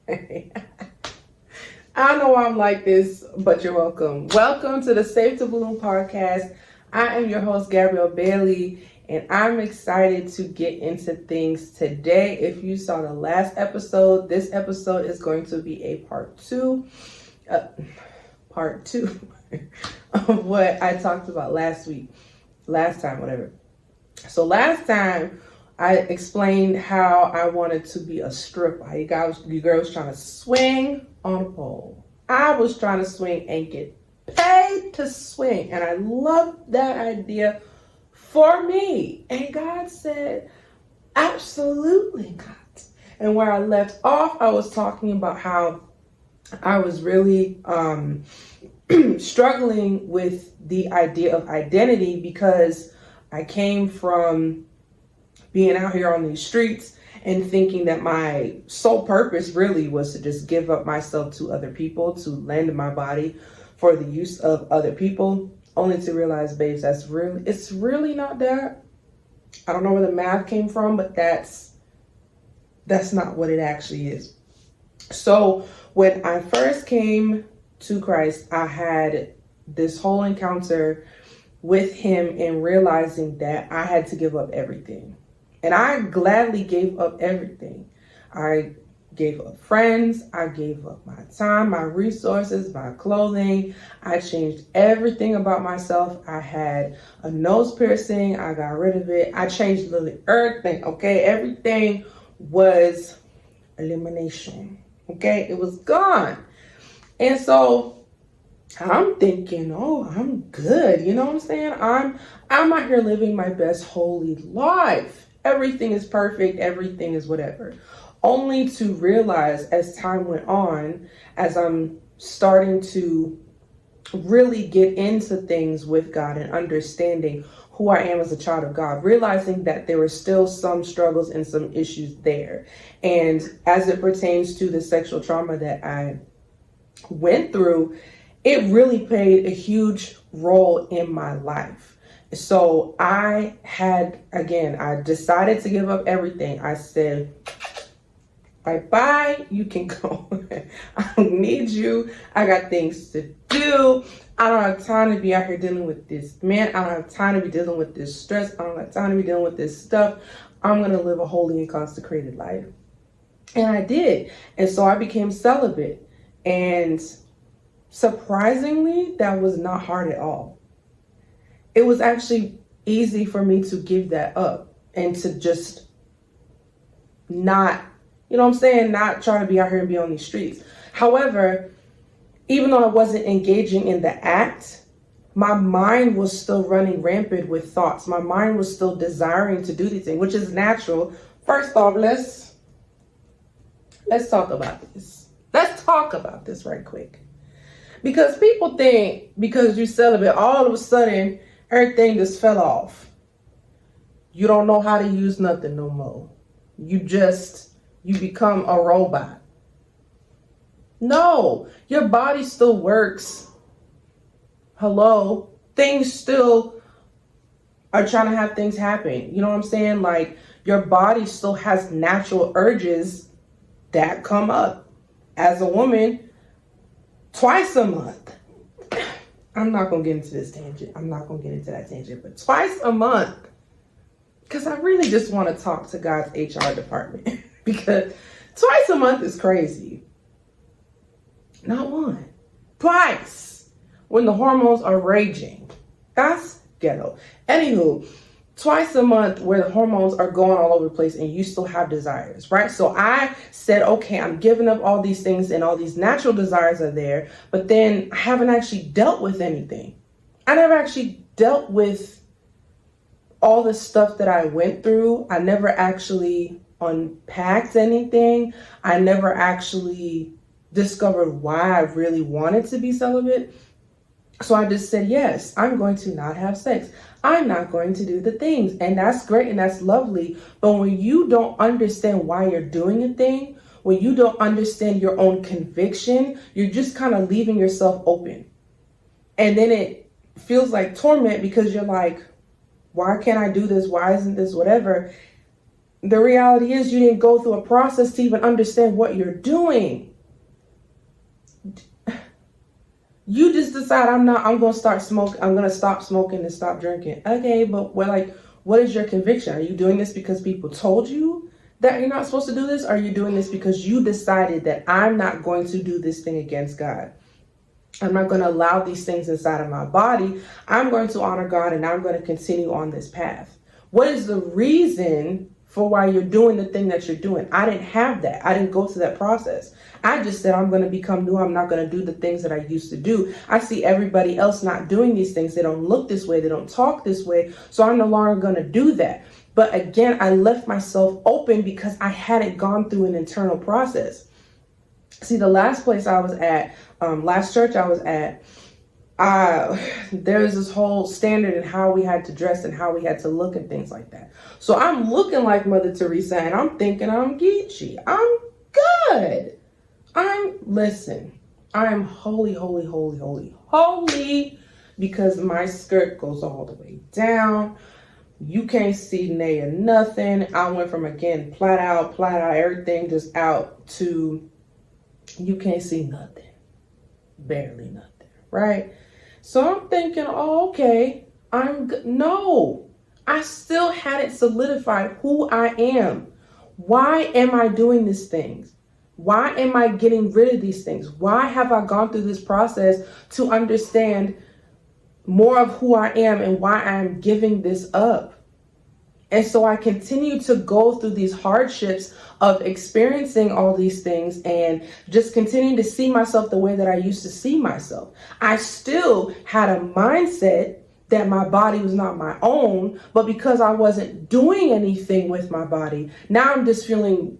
I know I'm like this, but you're welcome. Welcome to the Safe to Bloom podcast. I am your host, Gabrielle Bailey, and I'm excited to get into things today. If you saw the last episode, this episode is going to be a part two of what I talked about last time. So last time, I explained how I wanted to be a stripper. You girls trying to swing on a pole. I was trying to swing and get paid to swing. And I love that idea for me. And God said, absolutely not. And where I left off, I was talking about how I was really struggling with the idea of identity because I came from being out here on these streets and thinking that my sole purpose really was to just give up myself to other people, to lend my body for the use of other people, only to realize, babes, it's really not that. I don't know where the math came from, but that's not what it actually is. So when I first came to Christ, I had this whole encounter with him and realizing that I had to give up everything. And I gladly gave up everything. I gave up friends. I gave up my time, my resources, my clothing. I changed everything about myself. I had a nose piercing. I got rid of it. I changed literally everything. Okay. Everything was elimination. Okay. It was gone. And so I'm thinking, oh, I'm good. You know what I'm saying? I'm out here living my best holy life. Everything is perfect. Everything is whatever. Only to realize as time went on, as I'm starting to really get into things with God and understanding who I am as a child of God, realizing that there were still some struggles and some issues there. And as it pertains to the sexual trauma that I went through, it really played a huge role in my life. So I decided to give up everything. I said, bye-bye, you can go. I don't need you. I got things to do. I don't have time to be out here dealing with this man. I don't have time to be dealing with this stress. I don't have time to be dealing with this stuff. I'm going to live a holy and consecrated life. And I did. And so I became celibate. And surprisingly, that was not hard at all. It was actually easy for me to give that up and to just not, not try to be out here and be on these streets. However, even though I wasn't engaging in the act, my mind was still running rampant with thoughts. My mind was still desiring to do these things, which is natural. First off, let's talk about this. Let's talk about this right quick. Because people think because you're celibate, all of a sudden, everything just fell off. You don't know how to use nothing no more. You become a robot. No, your body still works. Hello. Things still are trying to have things happen. You know what I'm saying? Like your body still has natural urges that come up. As a woman, twice a month. I'm not going to get into this tangent. I'm not going to get into that tangent, but twice a month. Because I really just want to talk to God's HR department. Because twice a month is crazy. Not one. Twice. When the hormones are raging. That's ghetto. Anywho, twice a month where the hormones are going all over the place and you still have desires, right? So I said, okay, I'm giving up all these things and all these natural desires are there, but then I haven't actually dealt with anything. I never actually dealt with all the stuff that I went through. I never actually unpacked anything. I never actually discovered why I really wanted to be celibate. So I just said, yes, I'm going to not have sex. I'm not going to do the things. And that's great and that's lovely. But when you don't understand why you're doing a thing, when you don't understand your own conviction, you're just kind of leaving yourself open. And then it feels like torment because you're like, why can't I do this? Why isn't this whatever? the reality is you didn't go through a process to even understand what you're doing. You just decide I'm going to start smoking. I'm going to stop smoking and stop drinking. Okay, but what is your conviction? Are you doing this because people told you that you're not supposed to do this? Or are you doing this because you decided that I'm not going to do this thing against God? I'm not going to allow these things inside of my body. I'm going to honor God and I'm going to continue on this path. What is the reason for why you're doing the thing that you're doing? I didn't have that. I didn't go through that process. I just said, I'm going to become new. I'm not going to do the things that I used to do. I see everybody else not doing these things. They don't look this way. They don't talk this way. So I'm no longer going to do that. But again, I left myself open because I hadn't gone through an internal process. See, the last place I was at, last church I was at, there's this whole standard in how we had to dress and how we had to look and things like that. So I'm looking like Mother Teresa and I'm thinking I'm Geechee. I'm good. Listen, I'm holy, holy, holy, holy, holy, because my skirt goes all the way down. You can't see nay or nothing. I went from, again, plat out, everything just out to you can't see nothing, barely nothing, right? So I'm thinking, oh, okay, I'm good. No, I still hadn't solidified who I am. Why am I doing these things? Why am I getting rid of these things? Why have I gone through this process to understand more of who I am and why I'm giving this up? And so I continue to go through these hardships of experiencing all these things and just continuing to see myself the way that I used to see myself. I still had a mindset that my body was not my own, but because I wasn't doing anything with my body, now I'm just feeling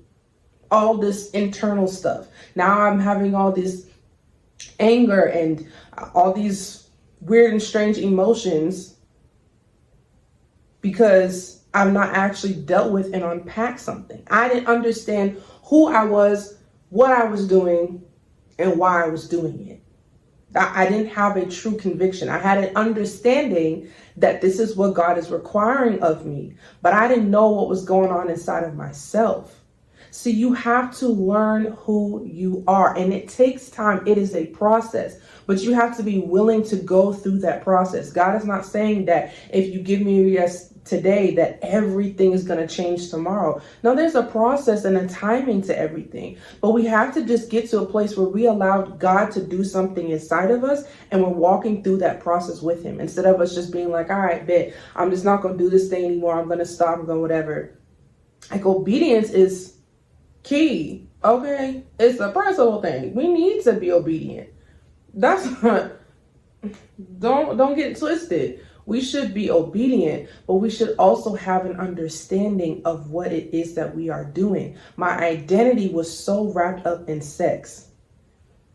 all this internal stuff. Now I'm having all this anger and all these weird and strange emotions because I've not actually dealt with and unpacked something. I didn't understand who I was, what I was doing, and why I was doing it. I didn't have a true conviction. I had an understanding that this is what God is requiring of me, but I didn't know what was going on inside of myself. So you have to learn who you are, and it takes time. It is a process, but you have to be willing to go through that process. God is not saying that if you give me a yes today, that everything is going to change tomorrow. No, there's a process and a timing to everything, but we have to just get to a place where we allow God to do something inside of us and we're walking through that process with him instead of us just being like, all right, bet I'm just not going to do this thing anymore. I'm going to stop. I'm going to whatever. Like, obedience is key. Okay. It's a personal thing. We need to be obedient. That's not, don't get it twisted. We should be obedient, but we should also have an understanding of what it is that we are doing. My identity was so wrapped up in sex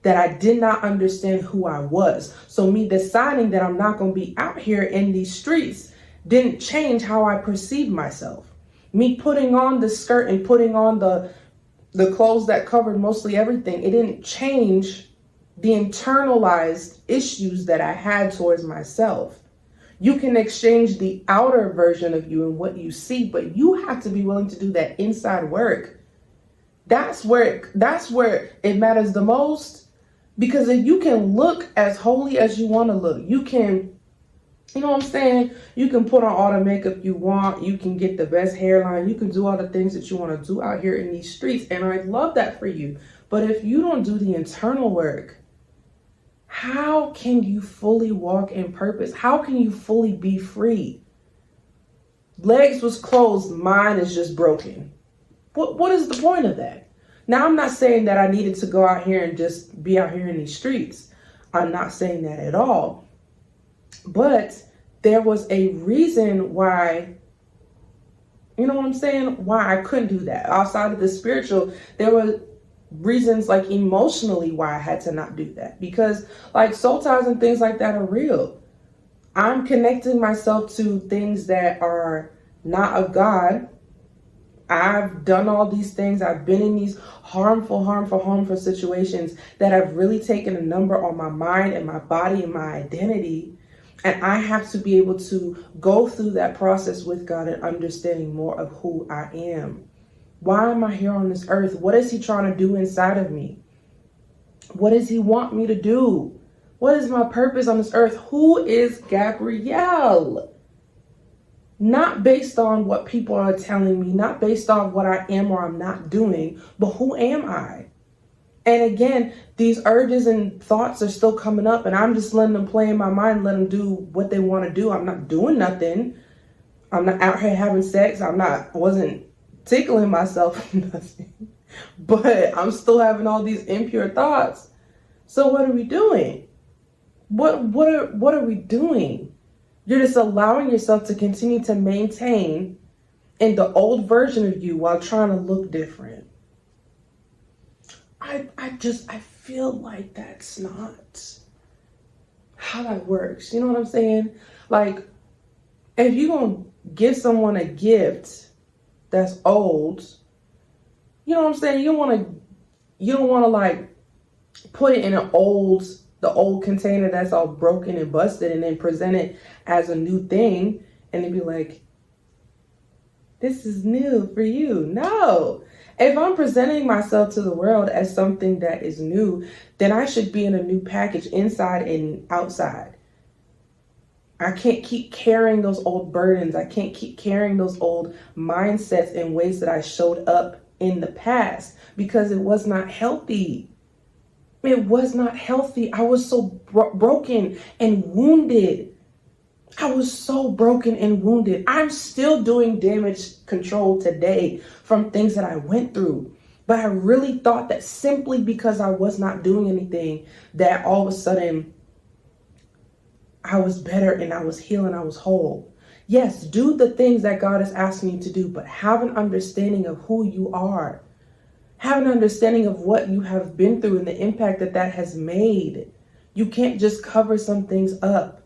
that I did not understand who I was. So me deciding that I'm not going to be out here in these streets didn't change how I perceived myself. Me putting on the skirt and putting on the clothes that covered mostly everything, it didn't change the internalized issues that I had towards myself. You can exchange the outer version of you and what you see, but you have to be willing to do that inside work. That's where it matters the most, because if you can look as holy as you want to look, you can, you know what I'm saying? You can put on all the makeup you want. You can get the best hairline. You can do all the things that you want to do out here in these streets. And I love that for you. But if you don't do the internal work, how can you fully walk in purpose? How can you fully be free? Legs was closed. Mine is just broken. What is the point of that? Now, I'm not saying that I needed to go out here and just be out here in these streets. I'm not saying that at all. But there was a reason why, you know what I'm saying? Why I couldn't do that. Outside of the spiritual, there were reasons like emotionally why I had to not do that, because like soul ties and things like that are real. I'm connecting myself to things that are not of God. I've done all these things. I've been in these harmful situations that have really taken a number on my mind and my body and my identity. And I have to be able to go through that process with God and understanding more of who I am. Why am I here on this earth? What is he trying to do inside of me? What does he want me to do? What is my purpose on this earth? Who is Gabrielle? Not based on what people are telling me, not based on what I am or I'm not doing, but who am I? And again, these urges and thoughts are still coming up, and I'm just letting them play in my mind, let them do what they want to do. I'm not doing nothing. I'm not out here having sex. I wasn't tickling myself or nothing. But I'm still having all these impure thoughts. So what are we doing? What are we doing? You're just allowing yourself to continue to maintain in the old version of you while trying to look different. I feel like that's not how that works. You know what I'm saying? Like, if you're going to give someone a gift that's old, you know what I'm saying? You don't want to like put it in the old container that's all broken and busted and then present it as a new thing and then be like, this is new for you. No. If I'm presenting myself to the world as something that is new, then I should be in a new package inside and outside. I can't keep carrying those old burdens. I can't keep carrying those old mindsets in ways that I showed up in the past because it was not healthy. It was not healthy. I was so broken and wounded. I was so broken and wounded. I'm still doing damage control today from things that I went through. But I really thought that simply because I was not doing anything, that all of a sudden I was better and I was healed and I was whole. Yes, do the things that God is asking you to do, but have an understanding of who you are. Have an understanding of what you have been through and the impact that that has made. You can't just cover some things up.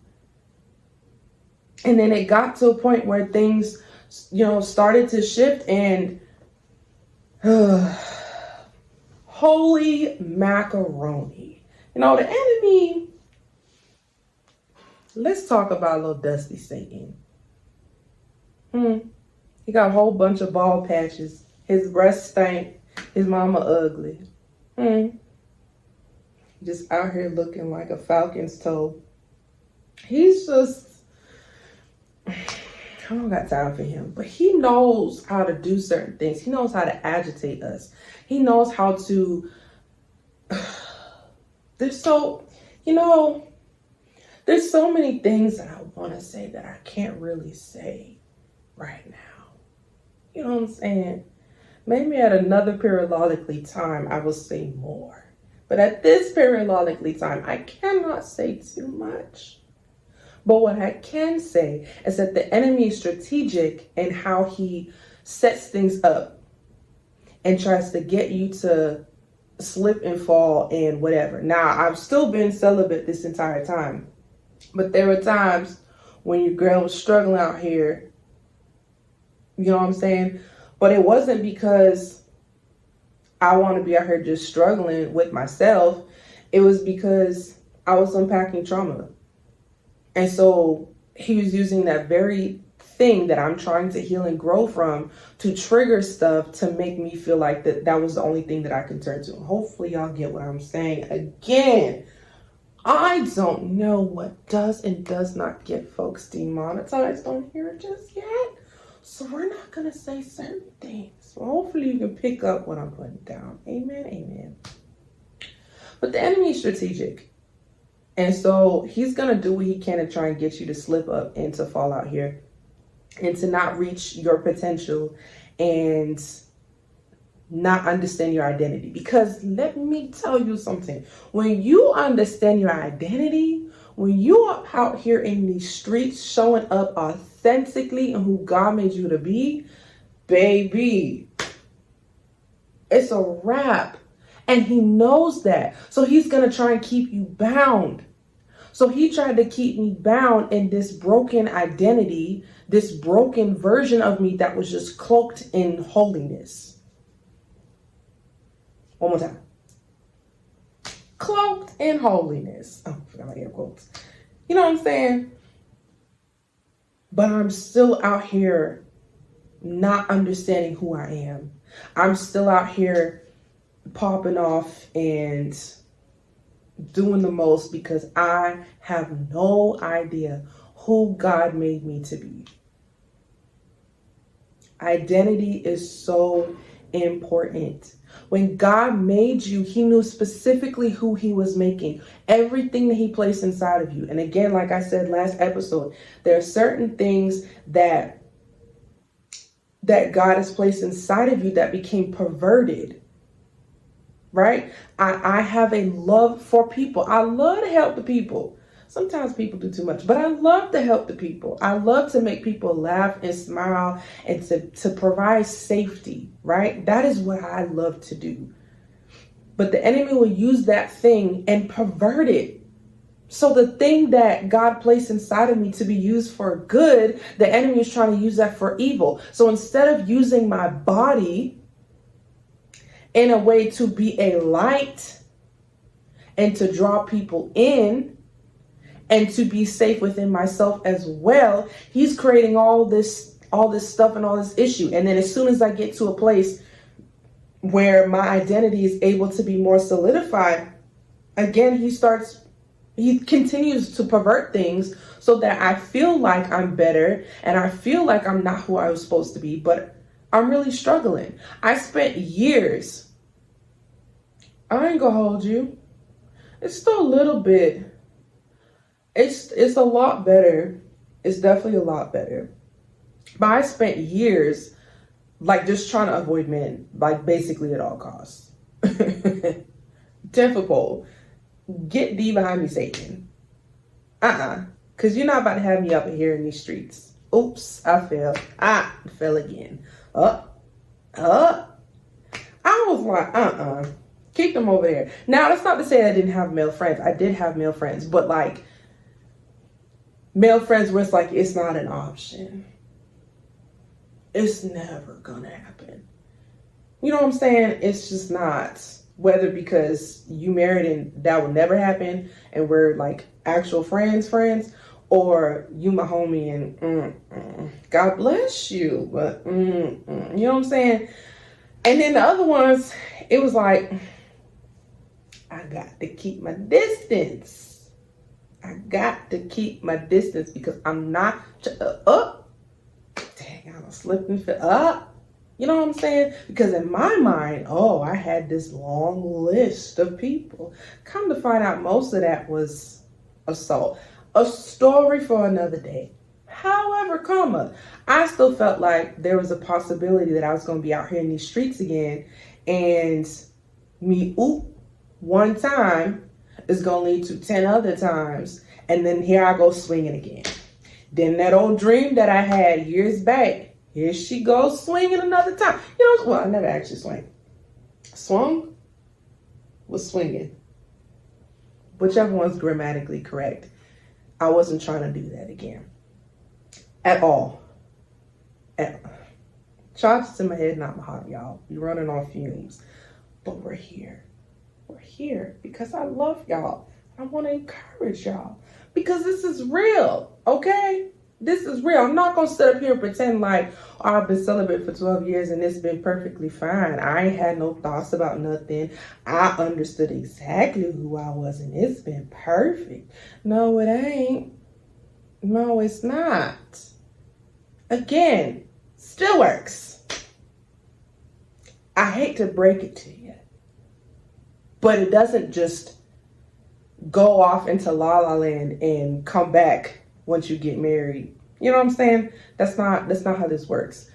And then it got to a point where things, started to shift and holy macaroni. The enemy, let's talk about little Dusty Satan. He got a whole bunch of bald patches. His breath stank. His mama ugly. Just out here looking like a falcon's toe. He's just, I don't got time for him, but he knows how to do certain things. He knows how to agitate us. He knows how to, there's so many things that I want to say that I can't really say right now. You know what I'm saying? Maybe at another periodically time, I will say more. But at this periodically time, I cannot say too much. But what I can say is that the enemy is strategic in how he sets things up and tries to get you to slip and fall and whatever. Now, I've still been celibate this entire time. But there were times when your girl was struggling out here. You know what I'm saying? But it wasn't because I want to be out here just struggling with myself. It was because I was unpacking trauma. And so he was using that very thing that I'm trying to heal and grow from to trigger stuff to make me feel like that was the only thing that I could turn to. Hopefully y'all get what I'm saying. Again, I don't know what does and does not get folks demonetized on here just yet. So we're not going to say certain things. So hopefully you can pick up what I'm putting down. Amen, amen. But the enemy is strategic. And so he's going to do what he can to try and get you to slip up and to fall out here and to not reach your potential and not understand your identity. Because let me tell you something. When you understand your identity, when you are out here in these streets showing up authentically and who God made you to be, baby, it's a wrap. And he knows that. So he's going to try and keep you bound. So he tried to keep me bound in this broken identity, this broken version of me that was just cloaked in holiness. One more time. Cloaked in holiness. Oh, I forgot my air quotes. You know what I'm saying? but I'm still out here not understanding who I am. I'm still out here popping off and doing the most because I have no idea who God made me to be. Identity is so important. When God made you, he knew specifically who he was making, everything that he placed inside of you. And again, like I said last episode, there are certain things that God has placed inside of you that became perverted, right? I have a love for people. I love to help the people. Sometimes people do too much, but I love to help the people. I love to make people laugh and smile and to provide safety, right? That is what I love to do. But the enemy will use that thing and pervert it. So the thing that God placed inside of me to be used for good, the enemy is trying to use that for evil. So instead of using my body in a way to be a light and to draw people in, and to be safe within myself as well, he's creating all this stuff and all this issue. And then as soon as I get to a place where my identity is able to be more solidified, again, he continues to pervert things so that I feel like I'm better and I feel like I'm not who I was supposed to be, but I'm really struggling. I spent years, I ain't gonna hold you, it's still a little bit, it's a lot better. It's definitely a lot better. But I spent years like just trying to avoid men, like basically at all costs. Tenfold. Get thee behind me, Satan. Because you're not about to have me up here in these streets. Oops, I fell. I fell again. I was like, keep them over there. Now, that's not to say I didn't have male friends. I did have male friends, but like, male friends where it's like, it's not an option. It's never gonna happen. You know what I'm saying? It's just not. Whether because you married and that would never happen and we're like actual friends, or you my homie and God bless you, but you know what I'm saying? And then the other ones, it was like, I got to keep my distance. I got to keep my distance because I'm not dang, I was slipping up. You know what I'm saying? Because in my mind, I had this long list of people. Come to find out, most of that was assault. A story for another day. However, I still felt like there was a possibility that I was going to be out here in these streets again, and me one time is going to lead to 10 other times, and then here I go swinging again. Then that old dream that I had years back, here she goes swinging another time. You know, well, I never actually swung. Was swinging. Whichever one's grammatically correct. I wasn't trying to do that again. At all. Shots in my head, not my heart, y'all. We running on fumes. But we're here. We're here because I love y'all. I want to encourage y'all because this is real, okay? This is real. I'm not going to sit up here and pretend like, I've been celibate for 12 years and it's been perfectly fine. I ain't had no thoughts about nothing. I understood exactly who I was and it's been perfect. No, it ain't. No, it's not. Again, still works. I hate to break it to you, but it doesn't just go off into la la land and come back once you get married. You know what I'm saying? That's not how this works.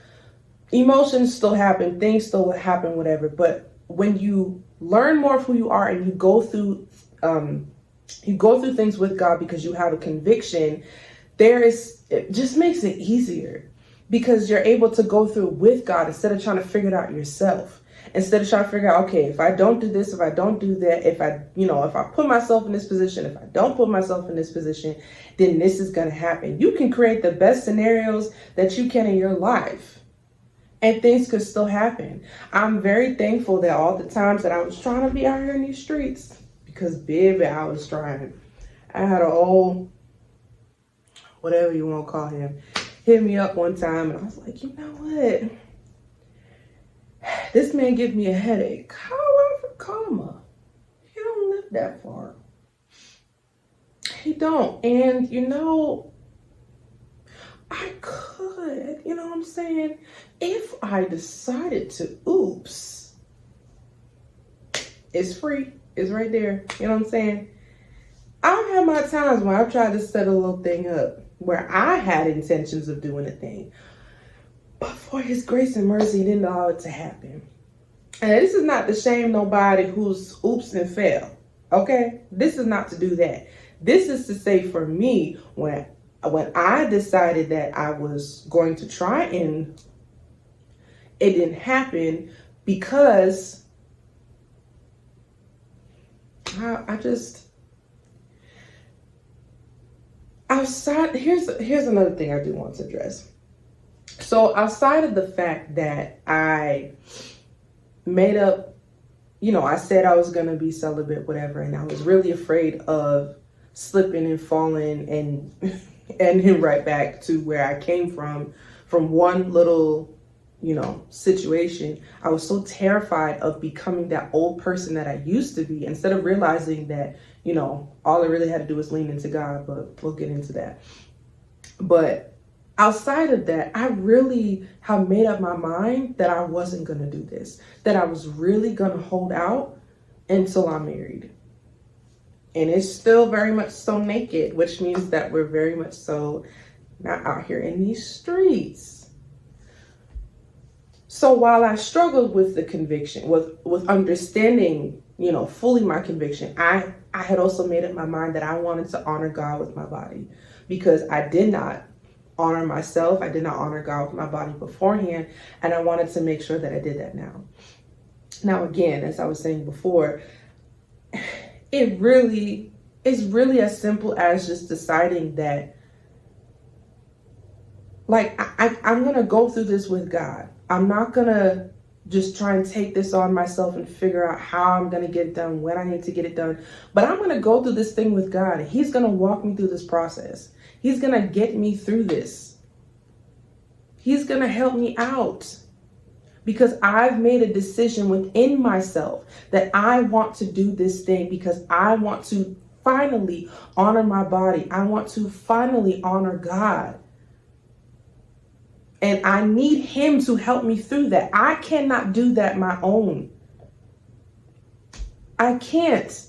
Emotions still happen, things still happen, whatever. But when you learn more of who you are and you go through things with God because you have a conviction, it just makes it easier because you're able to go through with God instead of trying to figure it out yourself. Instead of trying to figure out, okay, if I don't do this, if I don't do that, if I put myself in this position, if I don't put myself in this position, then this is going to happen. You can create the best scenarios that you can in your life and things could still happen. I'm very thankful that all the times that I was trying to be out here in these streets, because baby, I was trying. I had an old, whatever you want to call him. hit me up one time, and I was like, you know what? This man gives me a headache. However, comma, he don't live that far. He don't. And I could, you know what I'm saying? If I decided to, oops, it's free. It's right there. You know what I'm saying? I've had my times when I've tried to set a little thing up where I had intentions of doing a thing, but for his grace and mercy, he didn't allow it to happen. And this is not to shame nobody who's oops and fail. Okay? This is not to do that. This is to say, for me, when I decided that I was going to try and it didn't happen because here's another thing I do want to address. So outside of the fact that I made up, I said I was going to be celibate, whatever, and I was really afraid of slipping and falling and him right back to where I came from one little, situation. I was so terrified of becoming that old person that I used to be, instead of realizing that, all I really had to do was lean into God, but we'll get into that. But outside of that, I really have made up my mind that I wasn't going to do this, that I was really going to hold out until I'm married. And it's still very much so naked, which means that we're very much so not out here in these streets. So while I struggled with the conviction, with understanding, fully my conviction, I had also made up my mind that I wanted to honor God with my body, because I did not honor myself. I did not honor God with my body beforehand. And I wanted to make sure that I did that now. Now, again, as I was saying before, it's really as simple as just deciding that, like, I'm going to go through this with God. I'm not going to just try and take this on myself and figure out how I'm going to get it done, when I need to get it done. But I'm going to go through this thing with God. And He's going to walk me through this process. He's going to get me through this. He's going to help me out. Because I've made a decision within myself that I want to do this thing, because I want to finally honor my body. I want to finally honor God. And I need Him to help me through that. I cannot do that my own. I can't.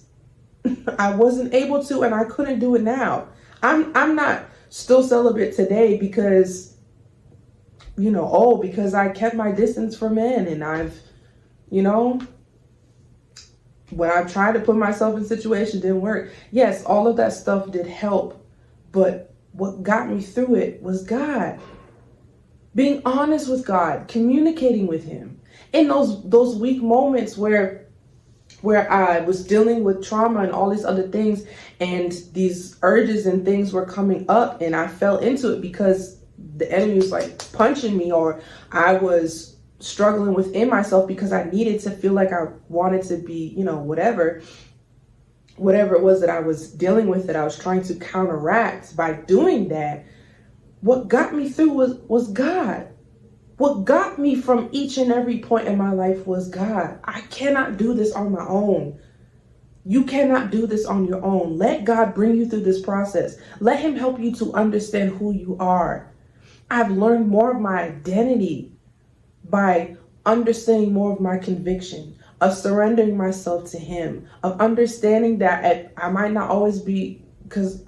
I wasn't able to, and I couldn't do it now. I'm not still celibate today because, because I kept my distance from men, and I've, when I've tried to put myself in situations, didn't work. Yes, all of that stuff did help, but what got me through it was God. Being honest with God, communicating with Him. In those weak moments where I was dealing with trauma and all these other things, and these urges and things were coming up, and I fell into it because the enemy was like punching me, or I was struggling within myself because I needed to feel like I wanted to be, whatever it was that I was dealing with, that I was trying to counteract by doing that. What got me through was God. What got me from each and every point in my life was God. I cannot do this on my own. You cannot do this on your own. Let God bring you through this process. Let Him help you to understand who you are. I've learned more of my identity by understanding more of my conviction, of surrendering myself to Him, of understanding that I might not always be, because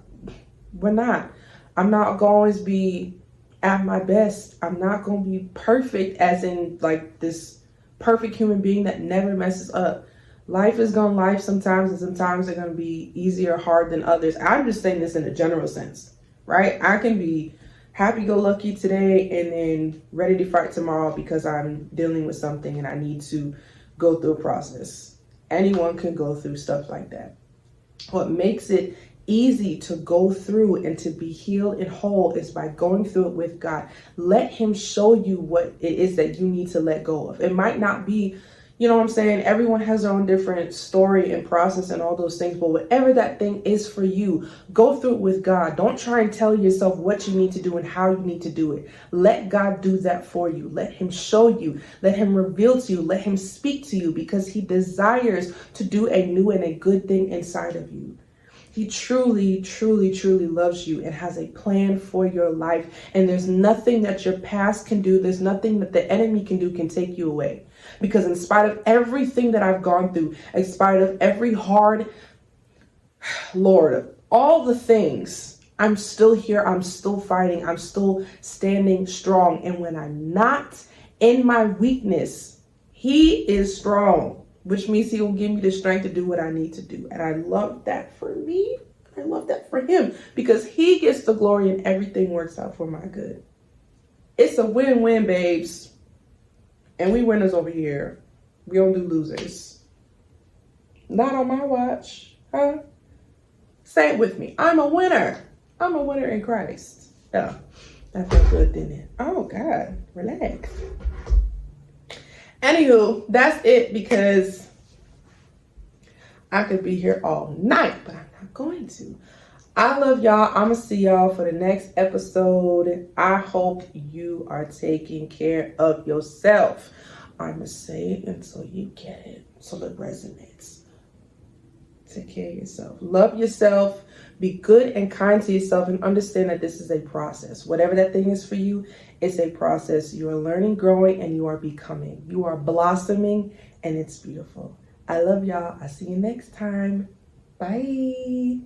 I'm not going to always be at my best. I'm not going to be perfect, as in like this perfect human being that never messes up. Life is going to life sometimes, and sometimes they're going to be easier or hard than others. I'm just saying this in a general sense, right? I can be happy-go-lucky today and then ready to fight tomorrow because I'm dealing with something and I need to go through a process. Anyone can go through stuff like that. What makes it easy to go through and to be healed and whole is by going through it with God. Let Him show you what it is that you need to let go of. It might not be, You know what I'm saying? Everyone has their own different story and process and all those things. But whatever that thing is for you, go through it with God. Don't try and tell yourself what you need to do and how you need to do it. Let God do that for you. Let him show you. Let him reveal to you. Let him speak to you, because he desires to do a new and a good thing inside of you. He truly, truly, truly loves you and has a plan for your life. And there's nothing that your past can do. There's nothing that the enemy can do can take you away. Because in spite of everything that I've gone through, in spite of every hard, Lord, all the things, I'm still here. I'm still fighting. I'm still standing strong. And when I'm not in my weakness, he is strong, which means he will give me the strength to do what I need to do. And I love that for me. I love that for him, because he gets the glory and everything works out for my good. It's a win-win, babes. And we winners over here. We don't do losers. Not on my watch. Huh? Say it with me. I'm a winner. I'm a winner in Christ. Yeah. That felt good, didn't it? Oh, God. Relax. Anywho, that's it, because I could be here all night, but I'm not going to. I love y'all. I'm going to see y'all for the next episode. I hope you are taking care of yourself. I'm going to say it until you get it, so it resonates. Take care of yourself. Love yourself. Be good and kind to yourself, and understand that this is a process. Whatever that thing is for you, it's a process. You are learning, growing, and you are becoming. You are blossoming, and it's beautiful. I love y'all. I'll see you next time. Bye.